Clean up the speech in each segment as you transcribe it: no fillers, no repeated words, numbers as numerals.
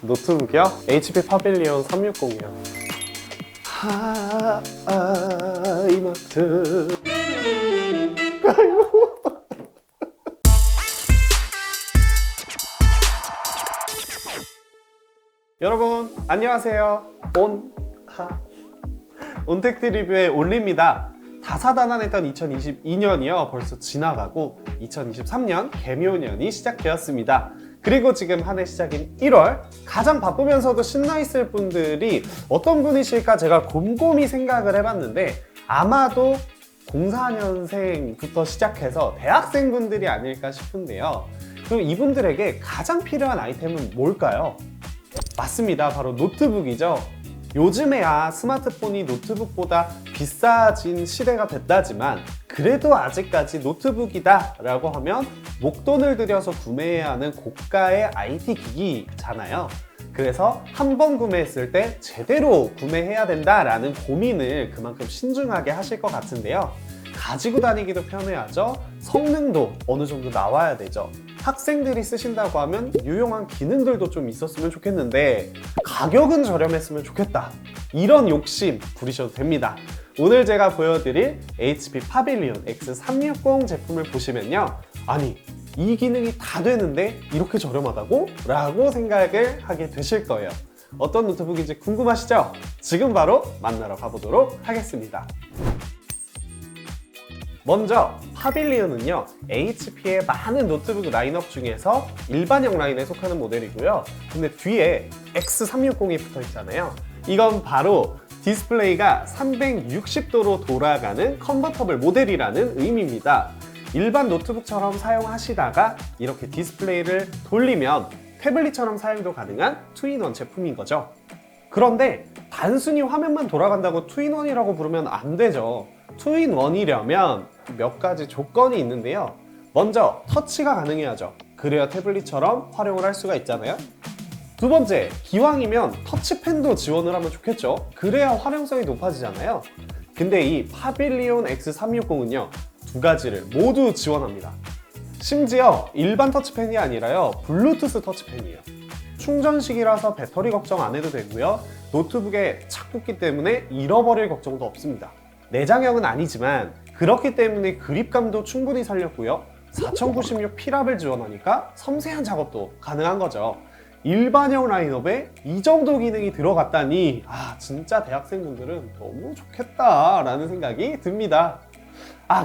노트북이요? HP 파빌리온 360이요. 이마트. 여러분 안녕하세요. 온택트 리뷰의 올리입니다. 다사다난했던 2022년이요 벌써 지나가고 2023년 개묘년이 시작되었습니다. 그리고 지금 한 해 시작인 1월, 가장 바쁘면서도 신나있을 분들이 어떤 분이실까 제가 곰곰이 생각을 해봤는데 아마도 04년생부터 시작해서 대학생분들이 아닐까 싶은데요. 그럼 이분들에게 가장 필요한 아이템은 뭘까요? 맞습니다. 바로 노트북이죠. 요즘에야 스마트폰이 노트북보다 비싸진 시대가 됐다지만 그래도 아직까지 노트북이다 라고 하면 목돈을 들여서 구매해야 하는 고가의 IT 기기잖아요. 그래서 한 번 구매했을 때 제대로 구매해야 된다라는 고민을 그만큼 신중하게 하실 것 같은데요. 가지고 다니기도 편해야죠. 성능도 어느 정도 나와야 되죠. 학생들이 쓰신다고 하면 유용한 기능들도 좀 있었으면 좋겠는데 가격은 저렴했으면 좋겠다. 이런 욕심 부리셔도 됩니다. 오늘 제가 보여드릴 HP 파빌리온 X360 제품을 보시면요. 아니, 이 기능이 다 되는데 이렇게 저렴하다고? 라고 생각을 하게 되실 거예요. 어떤 노트북인지 궁금하시죠? 지금 바로 만나러 가보도록 하겠습니다. 먼저 파빌리온은요 HP의 많은 노트북 라인업 중에서 일반형 라인에 속하는 모델이고요. 근데 뒤에 X360이 붙어 있잖아요. 이건 바로 디스플레이가 360도로 돌아가는 컨버터블 모델이라는 의미입니다. 일반 노트북처럼 사용하시다가 이렇게 디스플레이를 돌리면 태블릿처럼 사용도 가능한 투인원 제품인 거죠. 그런데 단순히 화면만 돌아간다고 투인원이라고 부르면 안 되죠. 투인원이려면 몇 가지 조건이 있는데요. 먼저 터치가 가능해야죠. 그래야 태블릿처럼 활용을 할 수가 있잖아요. 두 번째, 기왕이면 터치펜도 지원을 하면 좋겠죠. 그래야 활용성이 높아지잖아요. 근데 이 파빌리온 X360은요 두 가지를 모두 지원합니다. 심지어 일반 터치펜이 아니라요 블루투스 터치펜이에요. 충전식이라서 배터리 걱정 안 해도 되고요. 노트북에 착 붙기 때문에 잃어버릴 걱정도 없습니다. 내장형은 아니지만 그렇기 때문에 그립감도 충분히 살렸고요. 4096 P랍을 지원하니까 섬세한 작업도 가능한 거죠. 일반형 라인업에 이 정도 기능이 들어갔다니 진짜 대학생분들은 너무 좋겠다라는 생각이 듭니다.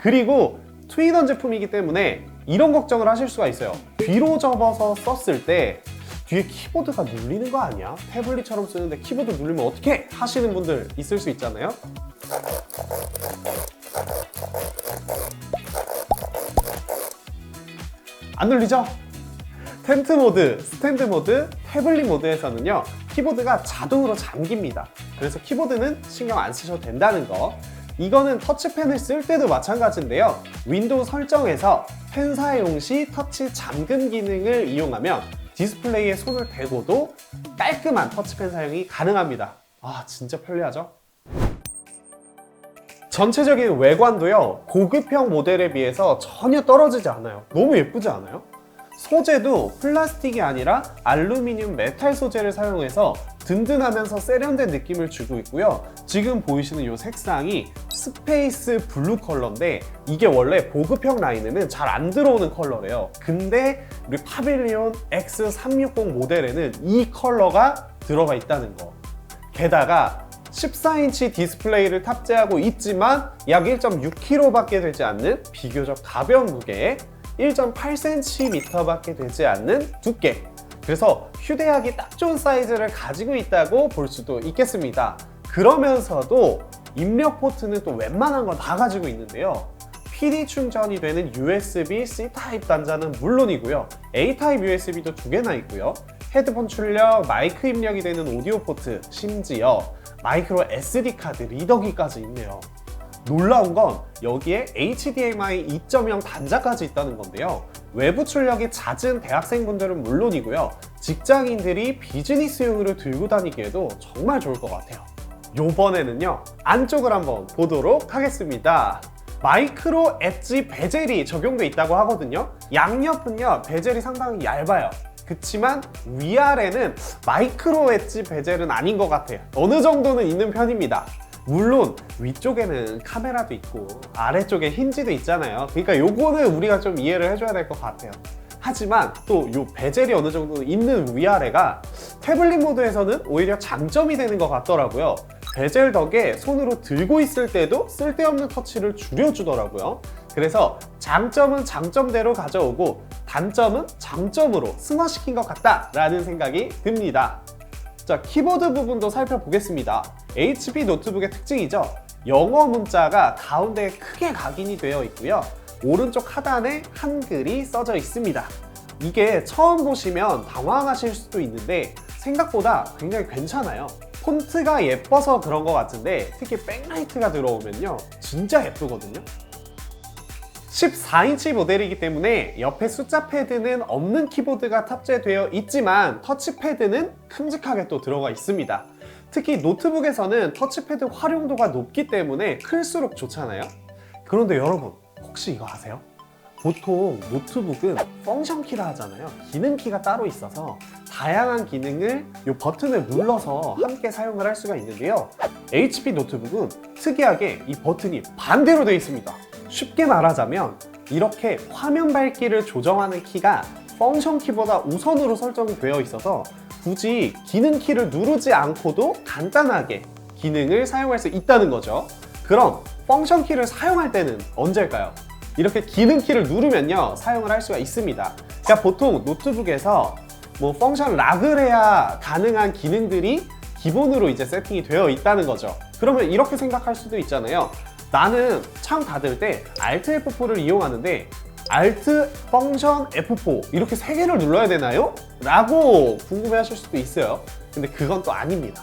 그리고 투인원 제품이기 때문에 이런 걱정을 하실 수가 있어요. 뒤로 접어서 썼을 때 뒤에 키보드가 눌리는 거 아니야? 태블릿처럼 쓰는데 키보드 누르면 어떻게 하시는 분들 있을 수 있잖아요. 안 눌리죠? 텐트 모드, 스탠드 모드, 태블릿 모드에서는요 키보드가 자동으로 잠깁니다. 그래서 키보드는 신경 안 쓰셔도 된다는 거. 이거는 터치펜을 쓸 때도 마찬가지인데요. 윈도우 설정에서 펜 사용 시 터치 잠금 기능을 이용하면 디스플레이에 손을 대고도 깔끔한 터치펜 사용이 가능합니다. 진짜 편리하죠? 전체적인 외관도요 고급형 모델에 비해서 전혀 떨어지지 않아요. 너무 예쁘지 않아요? 소재도 플라스틱이 아니라 알루미늄 메탈 소재를 사용해서 든든하면서 세련된 느낌을 주고 있고요. 지금 보이시는 이 색상이 스페이스 블루 컬러인데 이게 원래 보급형 라인에는 잘 안 들어오는 컬러래요. 근데 우리 파빌리온 X360 모델에는 이 컬러가 들어가 있다는 거. 게다가 14인치 디스플레이를 탑재하고 있지만 약 1.6kg 밖에 되지 않는 비교적 가벼운 무게에 1.8cm 밖에 되지 않는 두께. 그래서 휴대하기 딱 좋은 사이즈를 가지고 있다고 볼 수도 있겠습니다. 그러면서도 입력 포트는 또 웬만한 건 다 가지고 있는데요. PD 충전이 되는 USB-C 타입 단자는 물론이고요. A 타입 USB도 두 개나 있고요. 헤드폰 출력, 마이크 입력이 되는 오디오 포트, 심지어 마이크로 SD 카드 리더기까지 있네요. 놀라운 건 여기에 HDMI 2.0 단자까지 있다는 건데요. 외부 출력이 잦은 대학생분들은 물론이고요. 직장인들이 비즈니스용으로 들고 다니기에도 정말 좋을 것 같아요. 요번에는요 안쪽을 한번 보도록 하겠습니다. 마이크로 엣지 베젤이 적용돼 있다고 하거든요. 양옆은요 베젤이 상당히 얇아요. 그치만 위아래는 마이크로 엣지 베젤은 아닌 것 같아요. 어느 정도는 있는 편입니다. 물론 위쪽에는 카메라도 있고 아래쪽에 힌지도 있잖아요. 그러니까 요거는 우리가 좀 이해를 해줘야 될 것 같아요. 하지만 또 요 베젤이 어느 정도 있는 위아래가 태블릿 모드에서는 오히려 장점이 되는 것 같더라고요. 베젤 덕에 손으로 들고 있을 때도 쓸데없는 터치를 줄여주더라고요. 그래서 장점은 장점대로 가져오고 단점은 장점으로 승화시킨 것 같다라는 생각이 듭니다. 자, 키보드 부분도 살펴보겠습니다. HP 노트북의 특징이죠. 영어 문자가 가운데에 크게 각인이 되어 있고요. 오른쪽 하단에 한글이 써져 있습니다. 이게 처음 보시면 당황하실 수도 있는데 생각보다 굉장히 괜찮아요. 폰트가 예뻐서 그런 것 같은데 특히 백라이트가 들어오면요 진짜 예쁘거든요. 14인치 모델이기 때문에 옆에 숫자 패드는 없는 키보드가 탑재되어 있지만 터치패드는 큼직하게 또 들어가 있습니다. 특히 노트북에서는 터치패드 활용도가 높기 때문에 클수록 좋잖아요. 그런데 여러분 혹시 이거 아세요? 보통 노트북은 펑션 키라 하잖아요. 기능 키가 따로 있어서 다양한 기능을 이 버튼을 눌러서 함께 사용을 할 수가 있는데요. HP 노트북은 특이하게 이 버튼이 반대로 되어 있습니다. 쉽게 말하자면 이렇게 화면 밝기를 조정하는 키가 펑션 키보다 우선으로 설정이 되어 있어서 굳이 기능 키를 누르지 않고도 간단하게 기능을 사용할 수 있다는 거죠. 그럼 펑션 키를 사용할 때는 언제일까요? 이렇게 기능 키를 누르면요 사용을 할 수가 있습니다. 그러니까 보통 노트북에서 뭐 펑션 락을 해야 가능한 기능들이 기본으로 이제 세팅이 되어 있다는 거죠. 그러면 이렇게 생각할 수도 있잖아요. 나는 창 닫을 때 Alt F4를 이용하는데 Alt 펑션 F4 이렇게 세 개를 눌러야 되나요? 라고 궁금해 하실 수도 있어요. 근데 그건 또 아닙니다.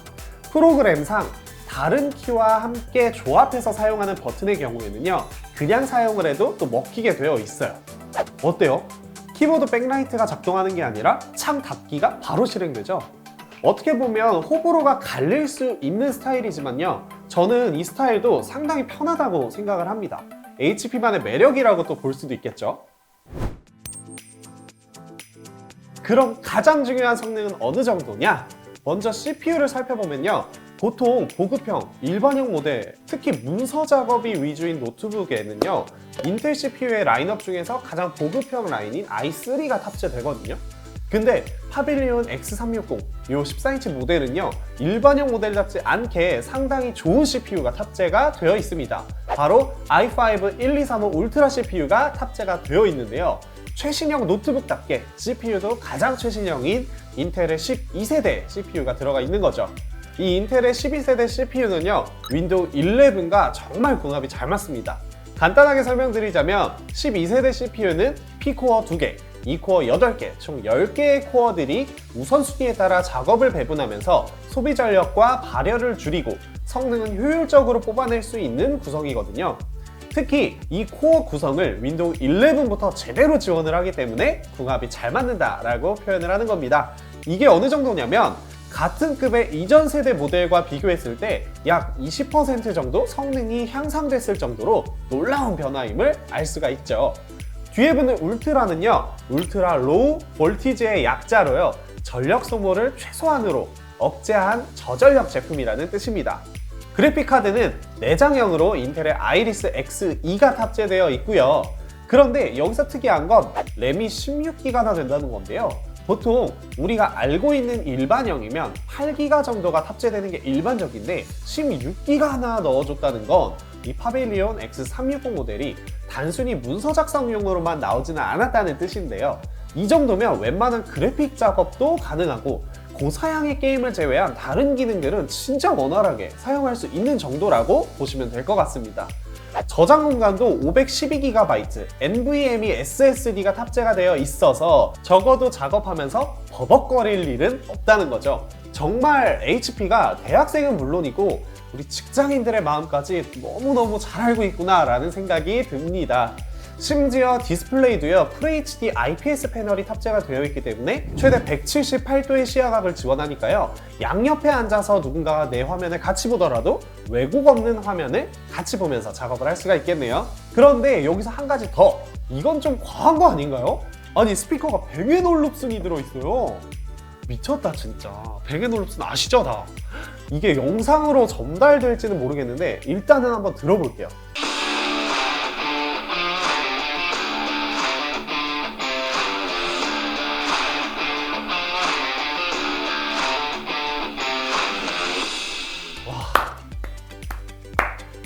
프로그램상 다른 키와 함께 조합해서 사용하는 버튼의 경우에는요 그냥 사용을 해도 또 먹히게 되어 있어요. 어때요? 키보드 백라이트가 작동하는 게 아니라 창 닫기가 바로 실행되죠. 어떻게 보면 호불호가 갈릴 수 있는 스타일이지만요 저는 이 스타일도 상당히 편하다고 생각을 합니다. HP만의 매력이라고 또 볼 수도 있겠죠. 그럼 가장 중요한 성능은 어느 정도냐? 먼저 CPU를 살펴보면요 보통 보급형, 일반형 모델, 특히 문서 작업이 위주인 노트북에는요 인텔 CPU의 라인업 중에서 가장 보급형 라인인 i3가 탑재되거든요. 근데 파빌리온 X360, 이 14인치 모델은요 일반형 모델답지 않게 상당히 좋은 CPU가 탑재가 되어 있습니다. 바로 i5 1235 울트라 CPU가 탑재가 되어 있는데요 최신형 노트북답게 CPU도 가장 최신형인 인텔의 12세대 CPU가 들어가 있는 거죠. 이 인텔의 12세대 CPU는요 윈도우 11과 정말 궁합이 잘 맞습니다. 간단하게 설명드리자면 12세대 CPU는 P코어 2개, E코어 8개, 총 10개의 코어들이 우선순위에 따라 작업을 배분하면서 소비 전력과 발열을 줄이고 성능은 효율적으로 뽑아낼 수 있는 구성이거든요. 특히 이 코어 구성을 윈도우 11부터 제대로 지원을 하기 때문에 궁합이 잘 맞는다라고 표현을 하는 겁니다. 이게 어느 정도냐면 같은 급의 이전 세대 모델과 비교했을 때 약 20% 정도 성능이 향상됐을 정도로 놀라운 변화임을 알 수가 있죠. 뒤에 붙는 울트라는요 울트라 로우 볼티지의 약자로요 전력 소모를 최소한으로 억제한 저전력 제품이라는 뜻입니다. 그래픽카드는 내장형으로 인텔의 아이리스 X2가 탑재되어 있고요. 그런데 여기서 특이한 건 램이 16기가나 된다는 건데요. 보통 우리가 알고 있는 일반형이면 8기가 정도가 탑재되는 게 일반적인데 16기가 하나 넣어줬다는 건 이 파빌리온 X360 모델이 단순히 문서 작성용으로만 나오지는 않았다는 뜻인데요. 이 정도면 웬만한 그래픽 작업도 가능하고 고사양의 게임을 제외한 다른 기능들은 진짜 원활하게 사용할 수 있는 정도라고 보시면 될 것 같습니다. 저장 공간도 512GB, NVMe SSD가 탑재가 되어 있어서 적어도 작업하면서 버벅거릴 일은 없다는 거죠. 정말 HP가 대학생은 물론이고 우리 직장인들의 마음까지 너무너무 잘 알고 있구나 라는 생각이 듭니다. 심지어 디스플레이도요 FHD IPS 패널이 탑재가 되어 있기 때문에 최대 178도의 시야각을 지원하니까요 양옆에 앉아서 누군가가 내 화면을 같이 보더라도 왜곡 없는 화면을 같이 보면서 작업을 할 수가 있겠네요. 그런데 여기서 한 가지 더, 이건 좀 과한 거 아닌가요? 아니 스피커가 뱅앤올룹슨이 들어있어요. 미쳤다 진짜. 뱅앤올룹슨 아시죠 다? 이게 영상으로 전달될지는 모르겠는데 일단은 한번 들어볼게요.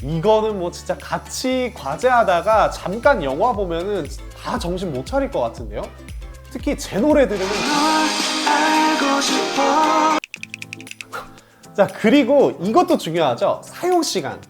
이거는 뭐 진짜 같이 과제하다가 잠깐 영화 보면은 다 정신 못 차릴 것 같은데요? 특히 제 노래 들으면 자, 그리고 이것도 중요하죠. 사용 시간.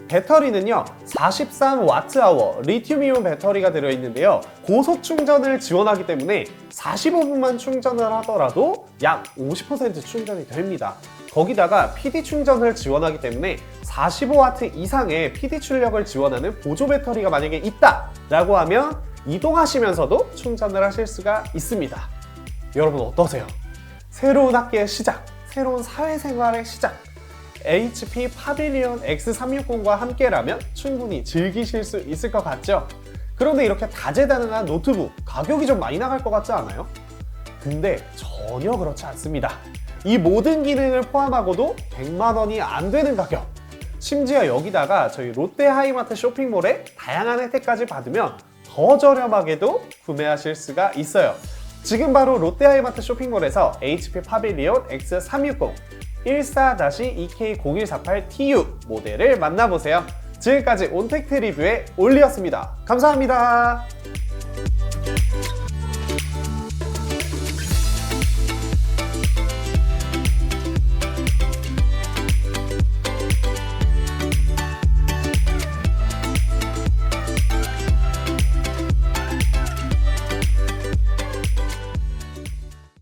배터리는요 43Wh 리튬이온 배터리가 들어있는데요, 고속 충전을 지원하기 때문에 45분만 충전을 하더라도 약 50% 충전이 됩니다. 거기다가 PD 충전을 지원하기 때문에 45W 이상의 PD 출력을 지원하는 보조 배터리가 만약에 있다 라고 하면 이동하시면서도 충전을 하실 수가 있습니다. 여러분 어떠세요? 새로운 학기의 시작, 새로운 사회생활의 시작, HP 파빌리온 X360과 함께라면 충분히 즐기실 수 있을 것 같죠? 그런데 이렇게 다재다능한 노트북, 가격이 좀 많이 나갈 것 같지 않아요? 근데 전혀 그렇지 않습니다. 이 모든 기능을 포함하고도 100만 원이 안 되는 가격. 심지어 여기다가 저희 롯데 하이마트 쇼핑몰에 다양한 혜택까지 받으면 더 저렴하게도 구매하실 수가 있어요. 지금 바로 롯데 하이마트 쇼핑몰에서 HP 파빌리온 X360 14-EK0148TU 모델을 만나보세요. 지금까지 온택트 리뷰의 올리였습니다. 감사합니다.